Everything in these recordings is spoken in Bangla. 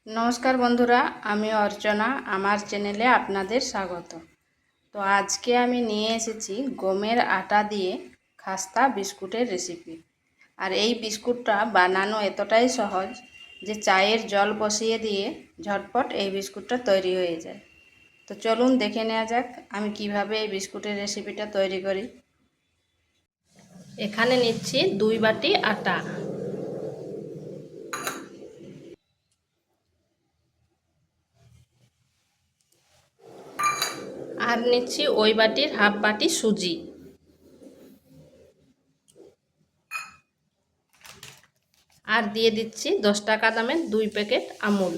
নমস্কার বন্ধুরা, আমি অর্চনা। আমার চ্যানেলে আপনাদের স্বাগত। তো আজকে আমি নিয়ে এসেছি গমের আটা দিয়ে খাস্তা বিস্কুটের রেসিপি। আর এই বিস্কুটটা বানানো এতটাই সহজ যে চায়ের জল বসিয়ে দিয়ে ঝটপট এই বিস্কুটটা তৈরি হয়ে যায়। তো চলুন দেখে নেওয়া যাক আমি কিভাবে এই বিস্কুটের রেসিপিটা তৈরি করি। এখানে নিচ্ছি 2 বাটি আটা। আর নিচ্ছি ওই বাটির হাফ বাটি সুজি। আর দিয়ে দিচ্ছি 10 টাকা দামের 2 প্যাকেট আমুল।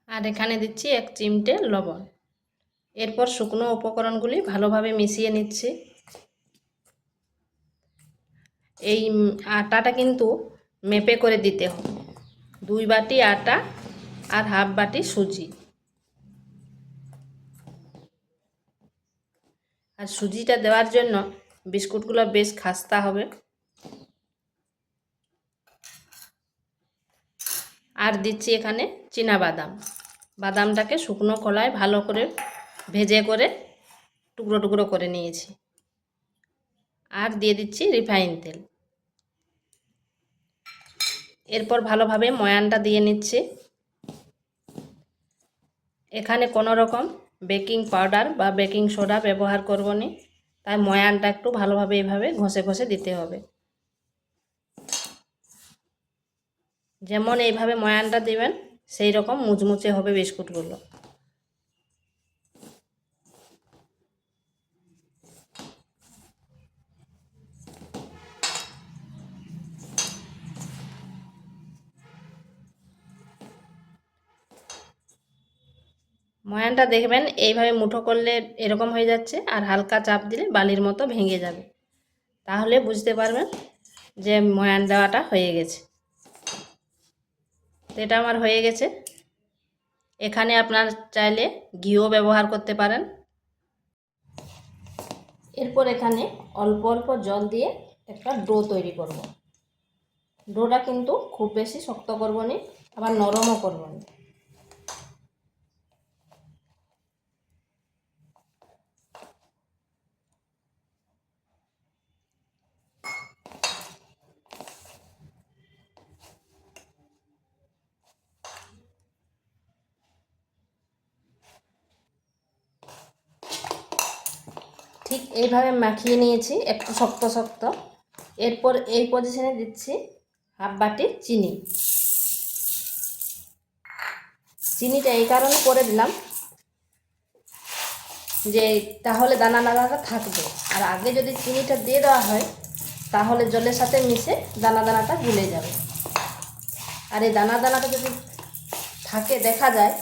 আর এখানে দিচ্ছি 1 চিমটে লবণ। এরপর শুকনো উপকরণগুলি ভালোভাবে মিশিয়ে নিচ্ছি। এই আটাটা কিন্তু মেপে করে দিতে হবে। 2 বাটি আটা আর হাফ বাটি সুজি। আর সুজিটা দেওয়ার জন্য বিস্কুটগুলো বেশ খাস্তা হবে। আর দিচ্ছি এখানে চীনাবাদাম। বাদামটাকে শুকনো খোলায় ভালো করে ভেজে করে টুকরো টুকরো করে নিয়েছি। আর দিয়ে দিচ্ছি রিফাইন তেল। এরপর ভালোভাবে ময়ানটা দিয়ে নিচ্ছি। এখানে কোনো রকম বেকিং পাউডার বা বেকিং সোডা ব্যবহার করব না, তাই ময়ানটা একটু ভালোভাবে এইভাবে ঘষে ঘষে দিতে হবে। যেমন এইভাবে ময়ানটা দিবেন সেই রকম মুচমুচে হবে বিস্কুটগুলো। ময়ানটা দেখবেন এইভাবে মুঠো করলে এরকম হয়ে যাচ্ছে, আর হালকা চাপ দিলে বালির মতো ভেঙে যাবে। তাহলে বুঝতে পারবেন যে ময়ান দেওয়াটা হয়ে গেছে। তো এটা আমার হয়ে গেছে। এখানে আপনার চাইলে ঘিও ব্যবহার করতে পারেন। এরপর এখানে অল্প অল্প জল দিয়ে একটা ডো তৈরি করব। ডোটা কিন্তু খুব বেশি শক্ত করব না, আবার নরমও করব না। ঠিক এইভাবে মাখিয়ে নিয়েছি, একটু শক্ত শক্ত। এরপর এই পজিশনে দিচ্ছি হাফ বাটি চিনি। চিনিটা এই কারণে করে দিলাম যে তাহলে দানা দানাটা থাকবে। আর আগে যদি চিনিটা দিয়ে দেওয়া হয় তাহলে জলের সাথে মিশে দানা দানাটা গুলে যাবে। আর এই দানা দানাটা যদি থাকে দেখা যায়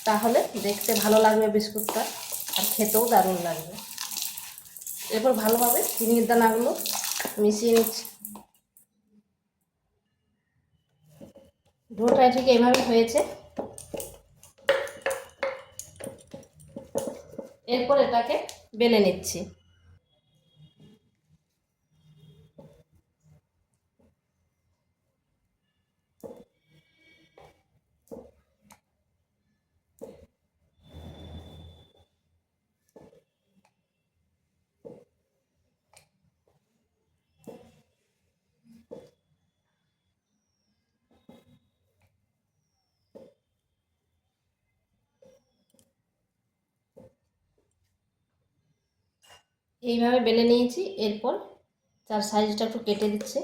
তাহলে দেখতে ভালো লাগবে বিস্কুটটা, আর খেতেও দারুণ লাগবে। এরপর ভালোভাবে চিনির দানাগুলো মিশিয়ে নিচ্ছি। ডোটা ঠিক এইভাবে হয়েছে। এরপর এটাকে বেলে নিচ্ছি। এইভাবে বেলে নিয়েছি। এরপর তার সাইজটা একটু কেটে দিচ্ছি।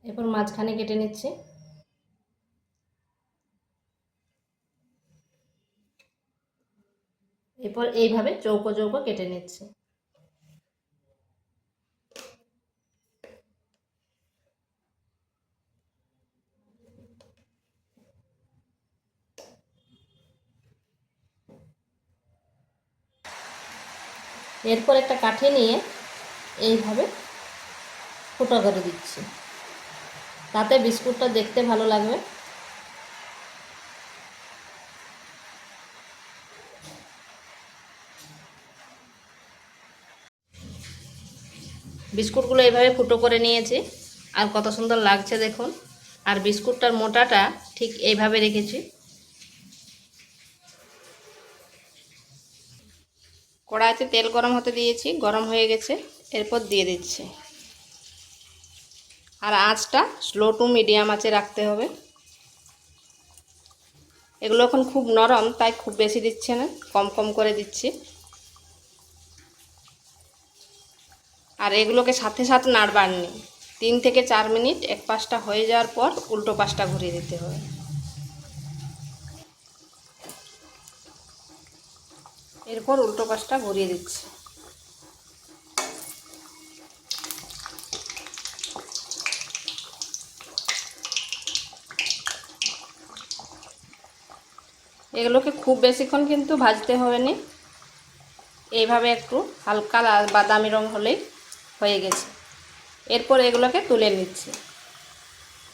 এরপর মাঝখানে কেটে নিচ্ছি। এরপর এইভাবে চৌকো চৌকো কেটে নিচ্ছি। এরপর একটা কাঠি নিয়ে এইভাবে ফুটো করে দিচ্ছি, তাতে বিস্কুটটা দেখতে ভালো লাগবে। বিস্কুটগুলো এইভাবে ফুটো করে নিয়েছি, আর কত সুন্দর লাগছে দেখুন। আর বিস্কুটটার মোটাটা ঠিক এইভাবে রেখেছি। কড়াইতে তেল গরম হতে দিয়েছি, গরম হয়ে গেছে, এরপর দিয়ে দিচ্ছি। আর আঁচটা স্লো টু মিডিয়াম আঁচে রাখতে হবে। এগুলো এখন খুব নরম, তাই খুব বেশি দিচ্ছে না, কম কম করে দিচ্ছি। আর এগুলোকে সাথে সাথে নাড়বার নেই, 3 থেকে 4 মিনিট এক পাশটা হয়ে যাওয়ার পর উল্টো পাশটা ঘুরিয়ে দিতে হবে। এরপর উল্টো পাশটা ঘুরিয়ে দিচ্ছি। এগুলোকে খুব বেশিক্ষণ কিন্তু ভাজতে হবে না, এইভাবে একটু হালকা বাদামি রং হলেই হয়ে গেছে। এরপর এগুলোকে তুলে নিচ্ছি।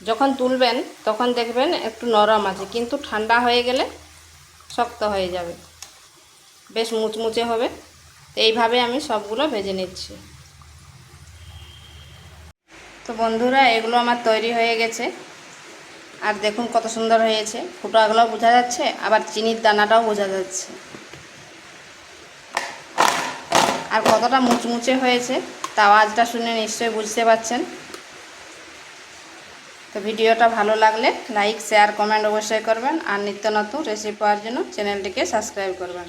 যখন তুলবেন তখন দেখবেন একটু নরম আছে, কিন্তু ঠান্ডা হয়ে গেলে শক্ত হয়ে যাবে, বেশ মুচমুচে হবে। তো এইভাবে আমি সবগুলো ভেজে নিচ্ছি। তো বন্ধুরা, এগুলো আমার তৈরি হয়ে গেছে। আর দেখুন কত সুন্দর হয়েছে, ফুটাগুলো বোঝা যাচ্ছে, আবার চিনির দানাটাও বোঝা যাচ্ছে। আর কতটা মুচমুচে হয়েছে তা আওয়াজটা শুনে নিশ্চয়ই বুঝতে পারছেন। তো ভিডিওটা ভালো লাগলে লাইক, শেয়ার, কমেন্ট অবশ্যই করবেন। আর নিত্য নতুন রেসিপি পাওয়ার জন্য চ্যানেলটিকে সাবস্ক্রাইব করবেন।